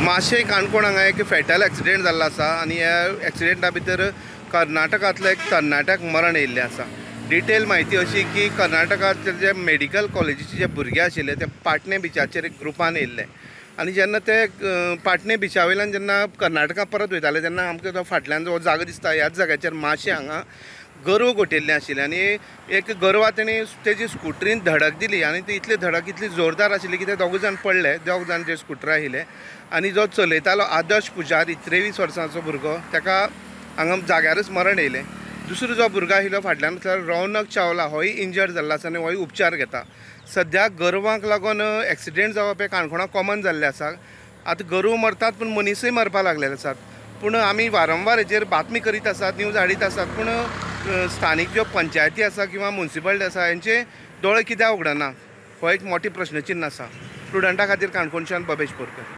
माशे काणकोण हांगा एक फॅटल एक्सिडेंट जाल्लो आसा आनी ह्या एक्सिडेंटा भितर कर्नाटकांतलो एक तरणाट्याक मरण येयल्लें आसा। डिटेल म्हायती अशी की कर्नाटकांतले जे मेडिकल कॉलेजीचे जे भुरगे आशिल्ले ते पाटणे बिचाचेर एक ग्रुपान येयल्ले आनी जेन्ना ते पाटणे बिचा वयल्यान जेन्ना कर्नाटका परत वयताले तेन्ना आमकां तो फाटल्यान जो जागो दिसता ह्याच जाग्याचेर माशे हांगा गरव घोटिल्लें आशिल्लें आनी एक गरवा तेणी तेजी स्कुटरीन धडक दिली आनी ती धडक इतली जोरदार आशिल्ली की ते दोग जाण पडले, दोग जाण जे स्कुटर आशिल्ले आनी जो चलयतालो आदर्श पुजारी 23 वर्सांचो भुरगो ताका हांगा जाग्यारच मरण येयलें। दुसरो जो भुरगो आशिल्लो फाटल्यान रौनक चावला होय इंजर्ड जाल्लो आसा आनी होय उपचार घेता। सद्या गरवांक लागून एक्सिडेंट जावप हे काणकोणाक कॉमन जाल्लें आसा। आतां गरव मरतात पूण मनीसय मरपाक लागलेले आसात। पूण आमी वारंवार हेचेर बातमी करीत आसात, न्यूज हाडीत आसात, पूण स्थानीक ज्यो पंचायती आसा किंवा म्युनिसिपालिटी आसा यांचे दोळे कित्याक उगडना हो एक मोठी प्रश्नचिन्ह आसा। स्टुडंटा खातीर काणकोणच्यान बबेश बोरकर।